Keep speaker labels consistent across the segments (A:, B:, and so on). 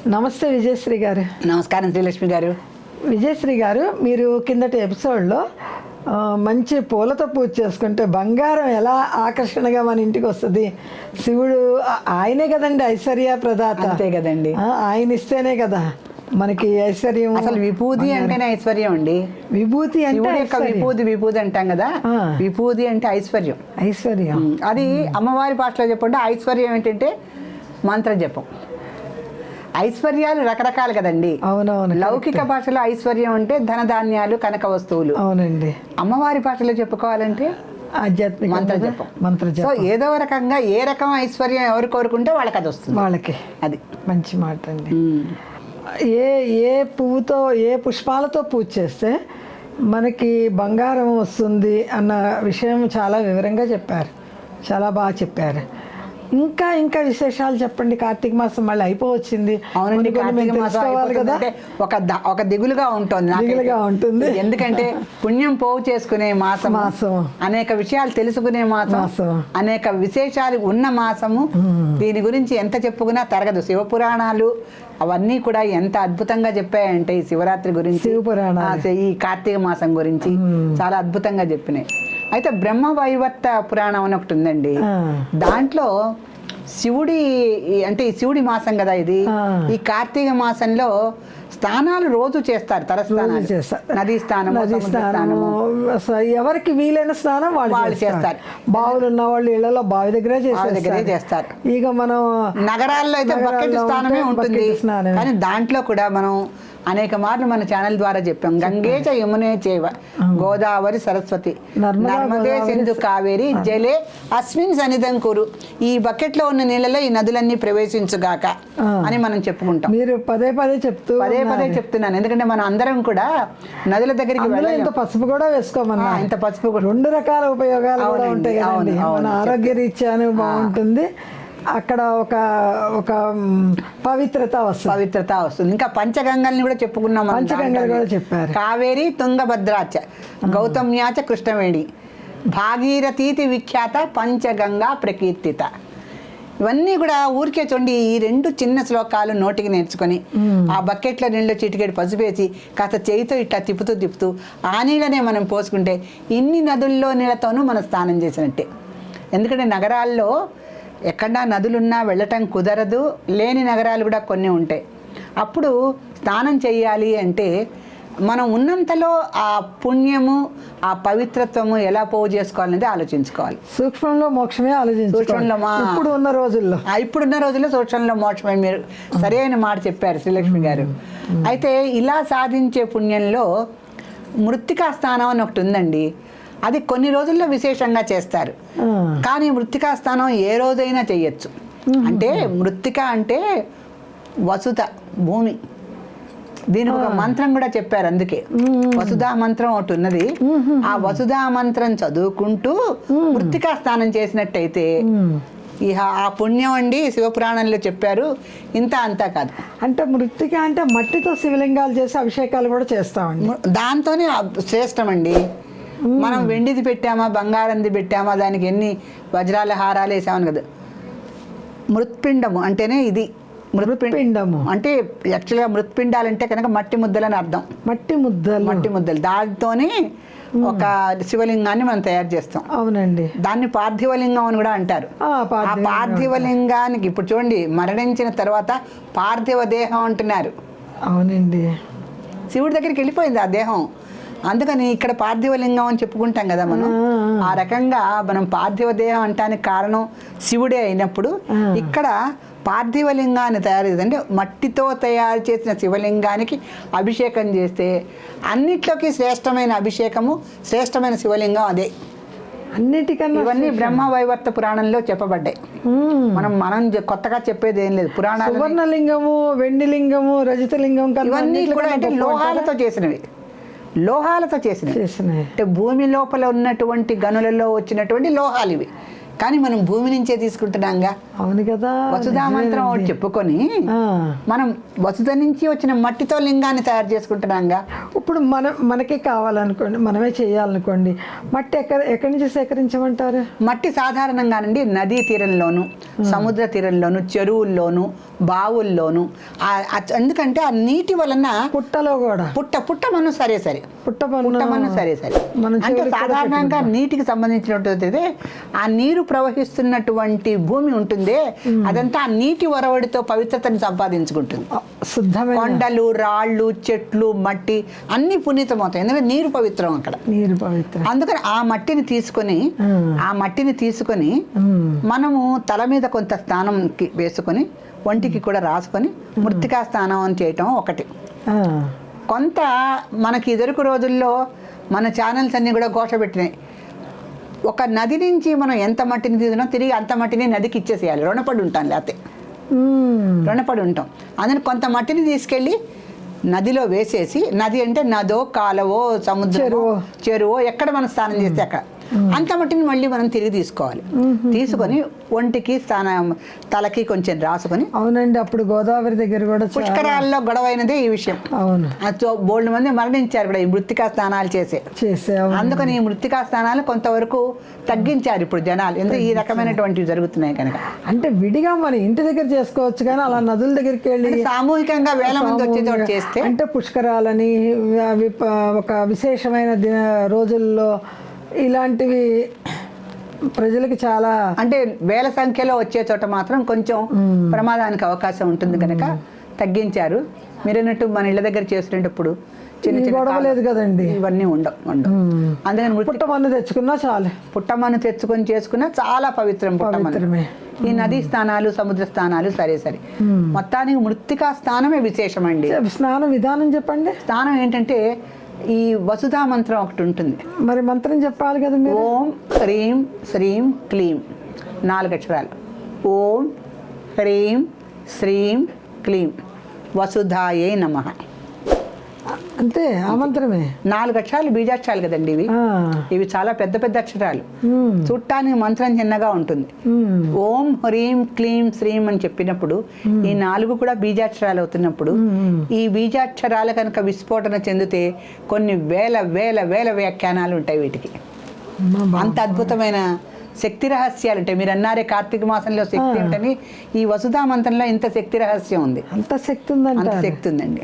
A: నమస్తే విజయశ్రీ గారు.
B: నమస్కారం శ్రీలక్ష్మి గారు.
A: విజయశ్రీ గారు, మీరు కిందటి ఎపిసోడ్లో మంచి పూలతో పూజ చేసుకుంటే బంగారం ఎలా ఆకర్షణగా మన ఇంటికి వస్తుంది, శివుడు ఆయనే కదండి ఐశ్వర్య ప్రదాత,
B: అంతే కదండి,
A: ఆయన ఇస్తేనే కదా మనకి ఐశ్వర్యం.
B: అసలు విభూతి అంటేనే ఐశ్వర్యం అండి.
A: విభూతి అంటే
B: విభూతి అంటాం కదా, విభూతి అంటే ఐశ్వర్యం.
A: ఐశ్వర్యం
B: అది అమ్మవారి భాషలో చెప్పండి. ఐశ్వర్యం ఏంటంటే మంత్ర జపం. ఐశ్వర్యాలు రకరకాలు కదండి.
A: అవునవును.
B: లౌకిక భాషలో ఐశ్వర్యం అంటే ధనధాన్యాలు, కనక వస్తువులు.
A: అవునండి.
B: అమ్మవారి భాషలో చెప్పుకోవాలంటే
A: ఆధ్యాత్మిక
B: మంత్ర జపం.
A: మంత్రజపం.
B: సో ఏదో రకంగా ఏ రకం ఐశ్వర్యం ఎవరు కోరుకుంటే వాళ్ళకి అది వస్తుంది.
A: వాళ్ళకి
B: అది
A: మంచి మాట అండి. ఏ ఏ పువ్వుతో ఏ పుష్పాలతో పూజ చేస్తే మనకి బంగారం వస్తుంది అన్న విషయం చాలా వివరంగా చెప్పారు, చాలా బాగా చెప్పారు. ఇంకా ఇంకా విశేషాలు చెప్పండి. కార్తీక మాసం మళ్ళీ అయిపోవచ్చింది.
B: అవునండి,
A: తెలుసుకోవాలి కదా.
B: ఒక దిగులుగా
A: ఉంటుంది
B: ఎందుకంటే పుణ్యం పోగు చేసుకునే మాసం, అనేక విషయాలు తెలుసుకునే మాసం, అనేక విశేషాలు ఉన్న మాసము. దీని గురించి ఎంత చెప్పుకున్నా తరగదు. శివపురాణాలు అవన్నీ కూడా ఎంత అద్భుతంగా చెప్పాయంటే ఈ శివరాత్రి గురించి, ఈ కార్తీక మాసం గురించి చాలా అద్భుతంగా చెప్పినాయి. అయితే బ్రహ్మ వైవర్త పురాణం అని ఒకటి ఉందండి. దాంట్లో శివుడి అంటే ఈ శివుడి మాసం కదా ఇది. ఈ కార్తీక మాసంలో స్నానాలు రోజు చేస్తారు. తలస్నానాలు, నదీ స్నానము,
A: ఎవరికి వీలైన స్నానం వాళ్ళు చేస్తారు. బావులు ఉన్న వాళ్ళు ఇళ్లలో బావి దగ్గరే చేస్తారు. ఇక మనం
B: నగరాల్లో అయితే బకెట్ స్నానమే ఉంటుంది. కానీ దాంట్లో కూడా మనం అనేక మార్లు మన ఛానల్ ద్వారా చెప్పాం. గంగేచ యమునే చేవ గోదావరి సరస్వతి నర్మదే సింధు కావేరి జలే అస్మిన్ సన్నిధం కురు. ఈ బకెట్ లో ఉన్న నీళ్ళలో ఈ నదులన్నీ ప్రవేశించుగాక అని మనం చెప్పుకుంటాం.
A: మీరు పదే పదే చెప్తున్నాను. ఎందుకంటే మనం అందరం కూడా నదుల దగ్గరికి వెళ్ళాలి. ఇంత పసుపు కూడా వేసుకోమన్నా, ఇంత పసుపు కూడా 2 రకాల ఉపయోగాలు కూడా ఉంటాయి కదండి. మన ఆరోగ్య రీత్యాను బాగుంటుంది. అక్కడ ఒక ఒక పవిత్రత వస్తుంది. ఇంకా పంచగంగల్ని కూడా చెప్పుకున్నాం. పంచగంగలు కూడా చెప్పారు. కావేరి, తుంగభద్రాచ, గౌతమ్యాచ, కృష్ణవేణి, భాగీరథీతి విఖ్యాత, పంచగంగా ప్రకీర్తిత. ఇవన్నీ కూడా ఊరికే చూడండి. ఈ 2 చిన్న శ్లోకాలు నోటికి నేర్చుకొని ఆ బకెట్లో నీళ్ళు చిటికెడు పసుపేసి కాస్త చేయితో ఇట్లా తిప్పుతూ ఆ నీళ్ళనే మనం పోసుకుంటే ఇన్ని నదుల్లో నీళ్ళతోనూ మనం స్నానం చేసినట్టే. ఎందుకంటే నగరాల్లో ఎక్కడా నదులున్నా వెళ్ళటం కుదరదు. లేని నగరాలు కూడా కొన్ని ఉంటాయి. అప్పుడు స్నానం చేయాలి అంటే మనం ఉన్నంతలో ఆ పుణ్యము, ఆ పవిత్రత్వము ఎలా పోగు చేసుకోవాలనేది ఆలోచించుకోవాలి. సూక్ష్మంలో మోక్షమే ఆలోచించుకోవాలి. ఇప్పుడున్న
B: రోజుల్లో సూక్ష్మంలో మోక్షమే. మీరు సరైన మాట చెప్పారు శ్రీలక్ష్మి గారు. అయితే ఇలా సాధించే పుణ్యంలో మృత్తికా స్నానం అని ఒకటి ఉందండి. అది కొన్ని రోజుల్లో విశేషంగా చేస్తారు. కానీ మృత్తికా స్నానం ఏ రోజైనా చెయ్యొచ్చు. అంటే మృత్తిక అంటే వసుధ, భూమి. దీనికి ఒక మంత్రం కూడా చెప్పారు. అందుకే వసుధా మంత్రం ఒకటి ఉన్నది. ఆ వసుధా మంత్రం చదువుకుంటూ మృత్తికా స్నానం చేసినట్టయితే ఇహ ఆ పుణ్యం అండి శివపురాణంలో చెప్పారు. ఇంత అంతా కాదు.
A: అంటే మృత్తిక అంటే మట్టితో శివలింగాలు చేసి అభిషేకాలు కూడా చేస్తామండి.
B: దాంతోనే శ్రేష్టం అండి. మనం వెండిది పెట్టామా, బంగారంది పెట్టామా, దానికి ఎన్ని వజ్రాల హారాలు వేసామని కదా. మృత్పిండము అంటేనే ఇది.
A: మృత్పిండము అంటే
B: యాక్చువల్గా మృత్పిండాలంటే కనుక మట్టి ముద్దలని అర్థం.
A: మట్టి ముద్దలు.
B: దాంతోనే ఒక శివలింగాన్ని మనం తయారు చేస్తాం.
A: అవునండి.
B: దాన్ని పార్థివలింగం అని కూడా అంటారు. ఆ పార్థివలింగానికి ఇప్పుడు చూడండి, మరణించిన తర్వాత పార్థివ దేహం అంటున్నారు.
A: అవునండి.
B: శివుడి దగ్గరికి వెళ్ళిపోయింది ఆ దేహం. అందుకని ఇక్కడ పార్థివలింగం అని చెప్పుకుంటాం కదా మనం. ఆ రకంగా మనం పార్థివ దేహం అంటానికి కారణం శివుడే అయినప్పుడు ఇక్కడ పార్థివలింగాన్ని తయారు చేసి, అంటే మట్టితో తయారు చేసిన శివలింగానికి అభిషేకం చేస్తే అన్నిట్లోకి శ్రేష్టమైన అభిషేకము, శ్రేష్టమైన శివలింగం అదే.
A: అన్నిటికన్నా
B: ఇవన్నీ బ్రహ్మ వైవర్త పురాణంలో చెప్పబడ్డాయి. మనం కొత్తగా చెప్పేది ఏం లేదు. పురాణాలు
A: సువర్ణలింగము, వెండి లింగము, రజతలింగం
B: ఇవన్నీ కూడా అంటే లోహాలతో చేసినవి. అంటే భూమి లోపల ఉన్నటువంటి గనులలో వచ్చినటువంటి లోహాలు ఇవి. కానీ మనం భూమి నుంచే తీసుకుంటున్నాంగా.
A: అవును కదా.
B: వసుధా మంత్రం ఒకటి చెప్పుకొని మనం వసుధ నుంచి వచ్చిన మట్టితో లింగాన్ని తయారు చేసుకుంటున్నాంగా.
A: ఇప్పుడు మనకి కావాలనుకోండి, మనమే చేయాలనుకోండి, మట్టి ఎక్కడి నుంచి సేకరించమంటారు?
B: మట్టి సాధారణంగానండి నదీ తీరంలోను, సముద్ర తీరంలోను, చెరువుల్లోను, బావుల్లోను. ఎందుకంటే ఆ నీటి వలన
A: పుట్టలో కూడా
B: పుట్టమన్ను సరే పుట్టమన్ను సరే అంటే సాధారణంగా నీటికి సంబంధించినటువంటి ఆ నీరు ప్రవహిస్తున్నటువంటి భూమి ఉంటుందే, అదంతా ఆ నీటి ఒరవడితో పవిత్రతను సంపాదించుకుంటుంది.
A: శుద్ధమైన
B: కొండలు, రాళ్ళు, చెట్లు, మట్టి అన్ని పునీతమవుతాయి, ఎందుకంటే నీరు పవిత్రం అక్కడ.
A: నీరు పవిత్రం.
B: అందుకని ఆ మట్టిని తీసుకొని మనము తల మీద కొంత స్నానం వేసుకొని ఒంటికి కూడా రాసుకొని మృత్తికా స్నానం అని చేయటం ఒకటి. కొంత మనకి ఇదివరకు రోజుల్లో మన ఛానల్స్ అన్నీ కూడా ఘోష పెట్టినాయి. ఒక నది నుంచి మనం ఎంత మట్టిని తీసుకున్నా తిరిగి అంత మట్టిని నదికి ఇచ్చేసేయాలి, రుణపడి ఉంటాం. లేకపోతే రుణపడి ఉంటాం. అందుకని కొంత మట్టిని తీసుకెళ్ళి నదిలో వేసేసి, నది అంటే నదో కాలవో సముద్రమో చెరువో ఎక్కడ మనం స్నానం చేస్తే అక్కడ అంత మట్టిని మళ్ళీ మనం తిరిగి తీసుకోవాలి. తీసుకొని ఒంటికి తలకి కొంచెం రాసుకొని.
A: అవునండి, అప్పుడు గోదావరి దగ్గర కూడా
B: పుష్కరాల్లో గొడవైనదే ఈ విషయం.
A: అవును,
B: బోల్డ్ మంది మరణించారు కూడా ఈ మృత్తికా స్నానాలు చేసే. అందుకని ఈ మృత్తికా స్నానాలు కొంతవరకు తగ్గించారు ఇప్పుడు జనాలు, ఎందుకంటే ఈ రకమైనటువంటివి జరుగుతున్నాయి కనుక.
A: అంటే విడిగా మన ఇంటి దగ్గర చేసుకోవచ్చు, కానీ అలా నదుల దగ్గరికి వెళ్ళి
B: సామూహికంగా వేల మంది వచ్చే చోటు చేస్తే,
A: అంటే పుష్కరాలని ఒక విశేషమైన రోజుల్లో ఇలాంటివి ప్రజలకి చాలా,
B: అంటే వేల సంఖ్యలో వచ్చే చోట మాత్రం కొంచెం ప్రమాదానికి అవకాశం ఉంటుంది కనుక తగ్గించారు. మీరన్నట్టు మన ఇళ్ళ దగ్గర చేసేటప్పుడు
A: గొడవలేదు కదండి,
B: ఇవన్నీ ఉండవు. అందుకని
A: పుట్టమన్ను తెచ్చుకున్నా చాలు.
B: పుట్టమన్ను తెచ్చుకొని చేసుకున్నా చాలా పవిత్రమే. ఈ నదీ స్నానాలు, సముద్ర స్నానాలు సరే. మొత్తానికి మృత్తికా స్నానమే విశేషమండి.
A: స్నాన విధానం చెప్పండి.
B: స్నానం ఏంటంటే ఈ వసుధా మంత్రం ఒకటి ఉంటుంది.
A: మరి మంత్రం చెప్పాలి కదా.
B: ఓం హ్రీం శ్రీం క్లీం 4 అక్షరాలు. ఓం హ్రీం శ్రీం క్లీం వసుధాయే నమః.
A: అంతే, ఆ మంత్రమే.
B: 4 అక్షరాలు బీజాక్షరాలు కదండి ఇవి చాలా పెద్ద పెద్ద అక్షరాలు. చూడటానికి మంత్రం చిన్నగా ఉంటుంది. ఓం హ్రీం క్లీం శ్రీం అని చెప్పినప్పుడు ఈ 4 కూడా బీజాక్షరాలు అవుతున్నప్పుడు ఈ బీజాక్షరాలు కనుక విస్ఫోటన చెందితే కొన్ని వేల వేల వేల వ్యాఖ్యానాలు ఉంటాయి వీటికి. అంత అద్భుతమైన శక్తి రహస్యాలు ఉంటాయి. మీరు అన్నారే కార్తీక మాసంలో శక్తి ఉంటని, ఈ వసుధా మంత్రంలో ఇంత శక్తి రహస్యం ఉంది.
A: అంత శక్తి
B: ఉందండి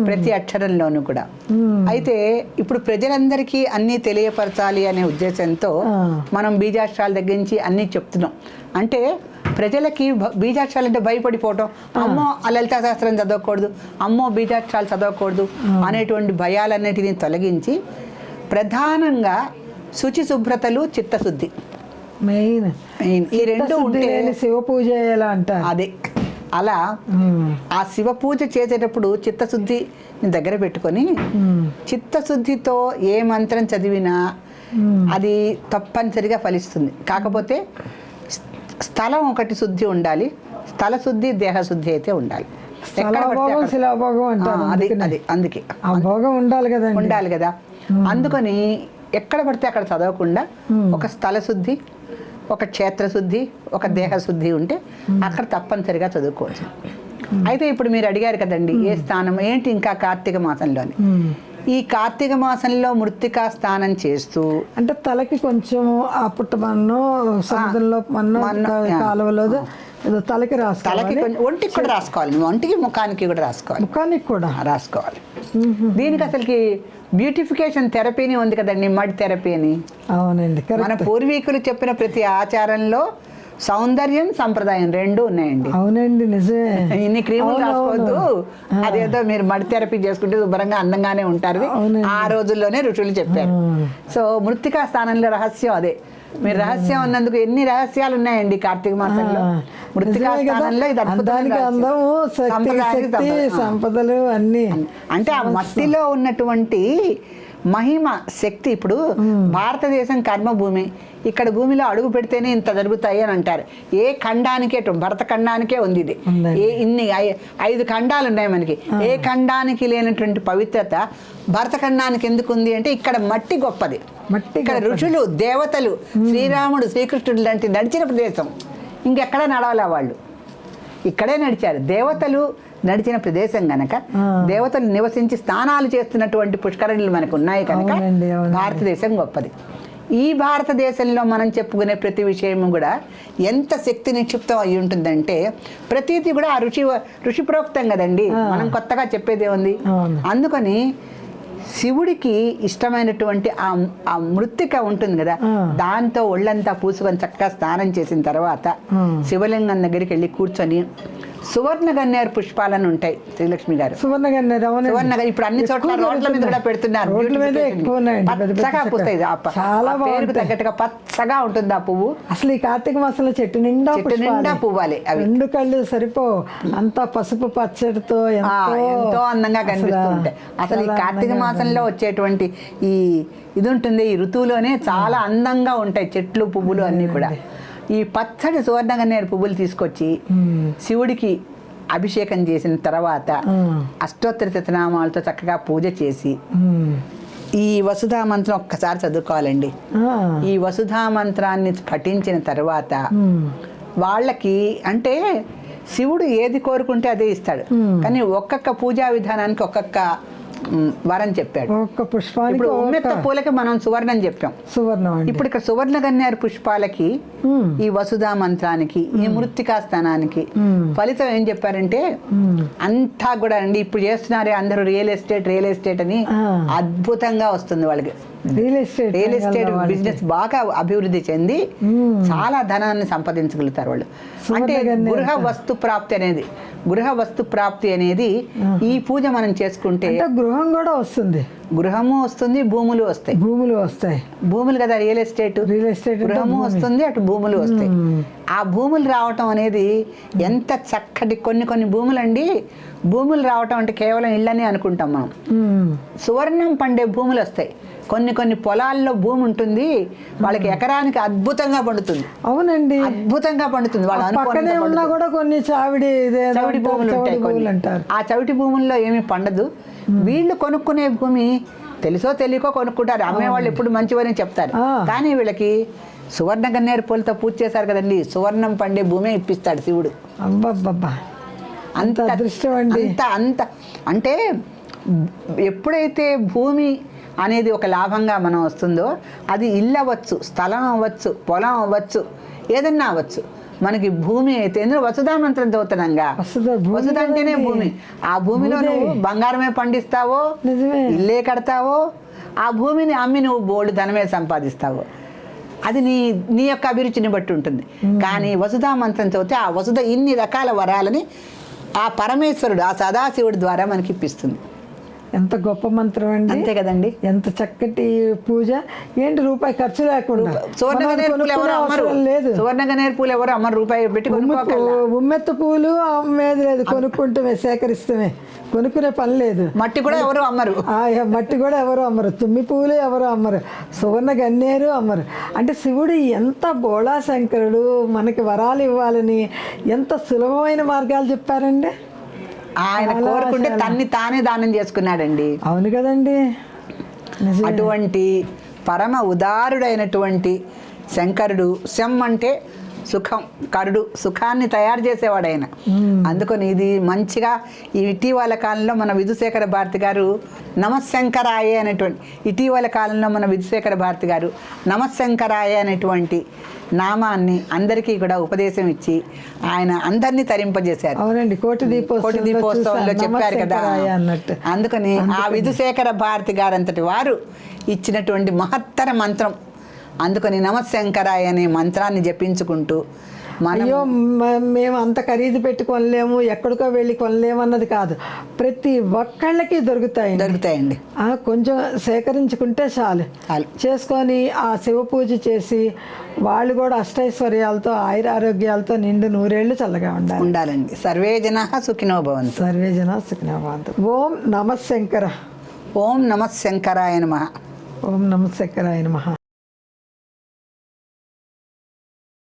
B: ప్రతి అక్షరంలోనూ కూడా. అయితే ఇప్పుడు ప్రజలందరికీ అన్నీ తెలియపరచాలి అనే ఉద్దేశంతో మనం బీజాక్షరాల దగ్గర నుంచి అన్నీ చెప్తున్నాం. అంటే ప్రజలకి బీజాక్షరాలు అంటే భయపడిపోవటం, అమ్మో లలితా శాస్త్రం చదవకూడదు, అమ్మో బీజాక్షరాలు చదవకూడదు అనేటువంటి భయాలన్నిటినీ తొలగించి ప్రధానంగా శుచి శుభ్రతలు, చిత్తశుద్ధి
A: మెయిన్.
B: ఈ రెండు ఉంటే
A: శివ పూజ ఎలా అంటారు
B: అదే. అలా ఆ శివ పూజ చేసేటప్పుడు చిత్తశుద్ధి దగ్గర పెట్టుకొని చిత్తశుద్ధితో ఏ మంత్రం చదివినా అది తప్పనిసరిగా ఫలిస్తుంది. కాకపోతే స్థలం ఒకటి శుద్ధి ఉండాలి, స్థల శుద్ధి, దేహశుద్ధి అయితే ఉండాలి. అందుకే ఉండాలి కదా. అందుకని ఎక్కడ పడితే అక్కడ చదవకుండా ఒక స్థల శుద్ధి, ఒక క్షేత్రశుద్ధి, ఒక దేహశుద్ధి ఉంటే అక్కడ తప్పనిసరిగా చదువుకోవచ్చు. అయితే ఇప్పుడు మీరు అడిగారు కదండి ఏ స్థానం ఏంటి, ఇంకా కార్తీక మాసంలోని. ఈ కార్తీక మాసంలో మృత్తికా స్నానం చేస్తూ,
A: అంటే తలకి కొంచెం ఆ పుట్టమన్ను, సముద్రంలో కాలువలో తలకి
B: కొంచెం, ఒంటికి కూడా రాసుకోవాలి. ఒంటికి ముఖానికి కూడా రాసుకోవాలి. దీనికి అసలుకి బ్యూటిఫికేషన్ థెరపీని ఉంది కదండి, మడ్ థెరపీ అని.
A: అవునండి,
B: మన పూర్వీకులు చెప్పిన ప్రతి ఆచారంలో సౌందర్యం, సంప్రదాయం 2 ఉన్నాయండి.
A: అవునండి, నిజమే.
B: ఇన్ని క్రీములు రాసుకోవద్దు, అదేదో మీరు మడ్ థెరపీ చేసుకుంటే శుభ్రంగా అందంగానే ఉంటారు. ఆ రోజుల్లోనే ఋషులు చెప్పారు. సో మృత్తికా స్థానంలో రహస్యం అదే. మీరు రహస్యం అన్నందుకు ఎన్ని రహస్యాలు ఉన్నాయండి కార్తీక మాసంలో. మృత్తికా స్థానంలో ఇది
A: సంపదలు అన్ని,
B: అంటే ఆ మట్టిలో ఉన్నటువంటి మహిమ శక్తి. ఇప్పుడు భారతదేశం కర్మభూమి, ఇక్కడ భూమిలో అడుగు పెడితేనే ఇంత జరుగుతాయి అని అంటారు. ఏ ఖండానికే, భరత ఖండానికే ఉంది ఇది. ఇన్ని 5 ఖండాలు ఉన్నాయి మనకి. ఏ ఖండానికి లేనటువంటి పవిత్రత భరత ఖండానికి ఎందుకు ఉంది అంటే ఇక్కడ మట్టి గొప్పది.
A: మట్టి
B: ఇక్కడ ఋషులు, దేవతలు, శ్రీరాముడు, శ్రీకృష్ణుడు లాంటి నడిచిన ప్రదేశం. ఇంకెక్కడ నడవాలా వాళ్ళు, ఇక్కడే నడిచారు. దేవతలు నడిచిన ప్రదేశం గనక, దేవతలు నివసించి స్నానాలు చేస్తున్నటువంటి పుష్కరిణులు మనకు ఉన్నాయి కనుక భారతదేశం గొప్పది. ఈ భారతదేశంలో మనం చెప్పుకునే ప్రతి విషయం కూడా ఎంత శక్తి నిక్షిప్తం అయి ఉంటుందంటే, ప్రతిదీ కూడా ఆ ఋషి ప్రోక్తం కదండి, మనం కొత్తగా చెప్పేదే ఉంది. అందుకని శివుడికి ఇష్టమైనటువంటి ఆ మృత్తిక ఉంటుంది కదా, దాంతో ఒళ్ళంతా పూసుకొని చక్కగా స్నానం చేసిన తర్వాత శివలింగం దగ్గరికి వెళ్ళి కూర్చొని సువర్ణ గన్నేరు పుష్పాలను ఉంటాయి శ్రీలక్ష్మి గారు.
A: సువర్ణ గన్నేరు
B: ఇప్పుడు అన్ని చోట్ల రోడ్ల మీద కూడా పెడుతున్నారు. పచ్చగా పూస్తాయి, పేరుకు తగ్గట్టుగా పచ్చగా ఉంటుంది ఆ పువ్వు.
A: అసలు ఈ కార్తీక మాసంలో చెట్టు నిండా
B: పువ్వాలి. అవి
A: 2 కళ్ళు సరిపో, అంతా పసుపు పచ్చడితో
B: ఎంతో అందంగా కనిపిస్తూ ఉంటాయి. అసలు ఈ కార్తీక మాసంలో వచ్చేటువంటి ఇది ఉంటుంది, ఈ ఋతువులోనే చాలా అందంగా ఉంటాయి చెట్లు, పువ్వులు అన్నీ కూడా. ఈ పచ్చడి సువర్ణ గన్నేరు పువ్వులు తీసుకొచ్చి శివుడికి అభిషేకం చేసిన తర్వాత అష్టోత్తర శతనామాలతో చక్కగా పూజ చేసి ఈ వసుధా మంత్రం ఒక్కసారి చదువుకోవాలండి. ఈ వసుధా మంత్రాన్ని పఠించిన తర్వాత వాళ్ళకి, అంటే శివుడు ఏది కోరుకుంటే అదే ఇస్తాడు, కానీ ఒక్కొక్క పూజా విధానానికి ఒక్కొక్క వరం చెప్పాడు.
A: ఒక్క పుష్పానికి,
B: ఇప్పుడు ఉమ్మెత్త పూలకి మనం సువర్ణం చెప్పాం,
A: సువర్ణం.
B: ఇప్పుడు ఇక్కడ సువర్ణ గన్నేరు పుష్పాలకి, ఈ వసుధా మంత్రానికి, ఈ మృత్తికా స్థానానికి ఫలితం ఏం చెప్పారంటే, అంతా కూడా అండి ఇప్పుడు చేస్తున్నారే అందరూ రియల్ ఎస్టేట్ అని, అద్భుతంగా వస్తుంది వాళ్ళకి. రియల్ ఎస్టేట్ బిజినెస్ బాగా అభివృద్ధి చెంది చాలా ధనాన్ని సంపాదించగలుగుతారు వాళ్ళు. అంటే గృహ వస్తు ప్రాప్తి అనేది ఈ పూజ మనం చేసుకుంటే
A: గృహం కూడా వస్తుంది,
B: గృహము వస్తుంది, భూములు వస్తాయి. భూములు కదా రియల్ ఎస్టేట్, గృహము వస్తుంది, అటు భూములు వస్తాయి. ఆ భూములు రావటం అనేది ఎంత చక్కటి, కొన్ని భూములు అండి, భూములు రావటం అంటే కేవలం ఇళ్ళని అనుకుంటాం మనం. సువర్ణం పండే భూములు వస్తాయి. కొన్ని పొలాల్లో భూమి ఉంటుంది, వాళ్ళకి ఎకరానికి అద్భుతంగా పండుతుంది.
A: అవునండి,
B: అద్భుతంగా పండుతుంది.
A: వాళ్ళు కూడా కొన్ని చవిటి
B: భూములు ఉంటాయి. ఆ చవిటి భూముల్లో ఏమీ పండదు. వీళ్ళు కొనుక్కునే భూమి తెలుసో తెలియకో కొనుక్కుంటారు. అమ్మేవాళ్ళు ఎప్పుడు మంచివని చెప్తారు, కానీ వీళ్ళకి సువర్ణ గన్నేరు పూలతో పూజ చేశారు కదండి, సువర్ణం పండే భూమే ఇప్పిస్తాడు శివుడు.
A: అబ్బబ్బబ్బా, అంత అదృష్టం అండి.
B: అంత అంటే ఎప్పుడైతే భూమి అనేది ఒక లాభంగా మనం వస్తుందో, అది ఇల్లు అవ్వచ్చు, స్థలం అవ్వచ్చు, పొలం అవ్వచ్చు, ఏదన్నా అవ్వచ్చు. మనకి భూమి అయితే ఎందుకు వసుధా మంత్రం చదువుతున్నాగా, వసుధ అంటేనే భూమి. ఆ భూమిలో నువ్వు బంగారమే పండిస్తావో, ఇల్లే కడతావో, ఆ భూమిని అమ్మి నువ్వు బోల్డ్ ధనమే సంపాదిస్తావో, అది నీ యొక్క అభిరుచిని బట్టి ఉంటుంది. కానీ వసుధా మంత్రం చదివితే ఆ వసుధ ఇన్ని రకాల వరాలని ఆ పరమేశ్వరుడు, ఆ సదాశివుడి ద్వారా మనకి ఇప్పిస్తుంది.
A: ఎంత గొప్ప మంత్రం అండి,
B: అంతే కదండి.
A: ఎంత చక్కటి పూజ, ఏంటి రూపాయి ఖర్చు లేకుండా.
B: సువర్ణ గన్నేరు పూలు ఎవరు అమ్మరు, రూపాయి పెట్టి
A: ఉమ్మెత్త పూలు అమ్మేది లేదు, కొనుక్కుంటమే, సేకరిస్తమే, కొనుక్కునే పని లేదు.
B: మట్టి కూడా ఎవరు అమ్మరు,
A: మట్టి కూడా ఎవరు అమ్మరు, తుమ్మి పూలు ఎవరు అమ్మరు, సువర్ణ గన్నేరు అమ్మరు. అంటే శివుడు ఎంత బోళా శంకరుడు, మనకి వరాలు ఇవ్వాలని ఎంత సులభమైన మార్గాలు చెప్పారండి.
B: ఆయన కోరుకుంటే తన్ని తానే దానం చేసుకున్నాడండి.
A: అవును కదండి.
B: అటువంటి పరమ ఉదారుడైనటువంటి శంకరుడు, శం అంటే సుఖం, కరుడు సుఖాన్ని తయారు చేసేవాడు ఆయన. అందుకని ఇది మంచిగా ఈ ఇటీవల కాలంలో మన విధుశేఖర భారతి గారు నమశంకరాయ అనేటువంటి, ఇటీవల కాలంలో మన విధుశేఖర భారతి గారు నమశంకరాయ అనేటువంటి నామాన్ని అందరికీ కూడా ఉపదేశం ఇచ్చి ఆయన అందరినీ తరింపజేశారు.
A: అవునండి, కోటి
B: దీపోత్సవంలో చెప్పారు కదా అన్నట్టు. అందుకని ఆ విధుశేఖర భారతి గారు అంతటి వారు ఇచ్చినటువంటి మహత్తర మంత్రం. అందుకని నమశంకరాయ అనే మంత్రాన్ని జపించుకుంటూ
A: అయ్యో మేము అంత ఖరీదు పెట్టి కొనలేము, ఎక్కడికో వెళ్ళి కొనలేము అన్నది కాదు, ప్రతి ఒక్కళ్ళకి దొరుకుతాయండి. కొంచెం సేకరించుకుంటే చాలు, చేసుకొని ఆ శివ పూజ చేసి వాళ్ళు కూడా అష్టైశ్వర్యాలతో ఆయురారోగ్యాలతో నిండు నూరేళ్లు చల్లగా ఉండాలండి.
B: సర్వే జనాః సుఖినో భవంతు.
A: సర్వే జనాః సుఖినో భవంతు. ఓం నమః శంకర.
B: ఓం నమః శంకరాయ నమః.
A: ఓం నమః శంకరాయ నమః.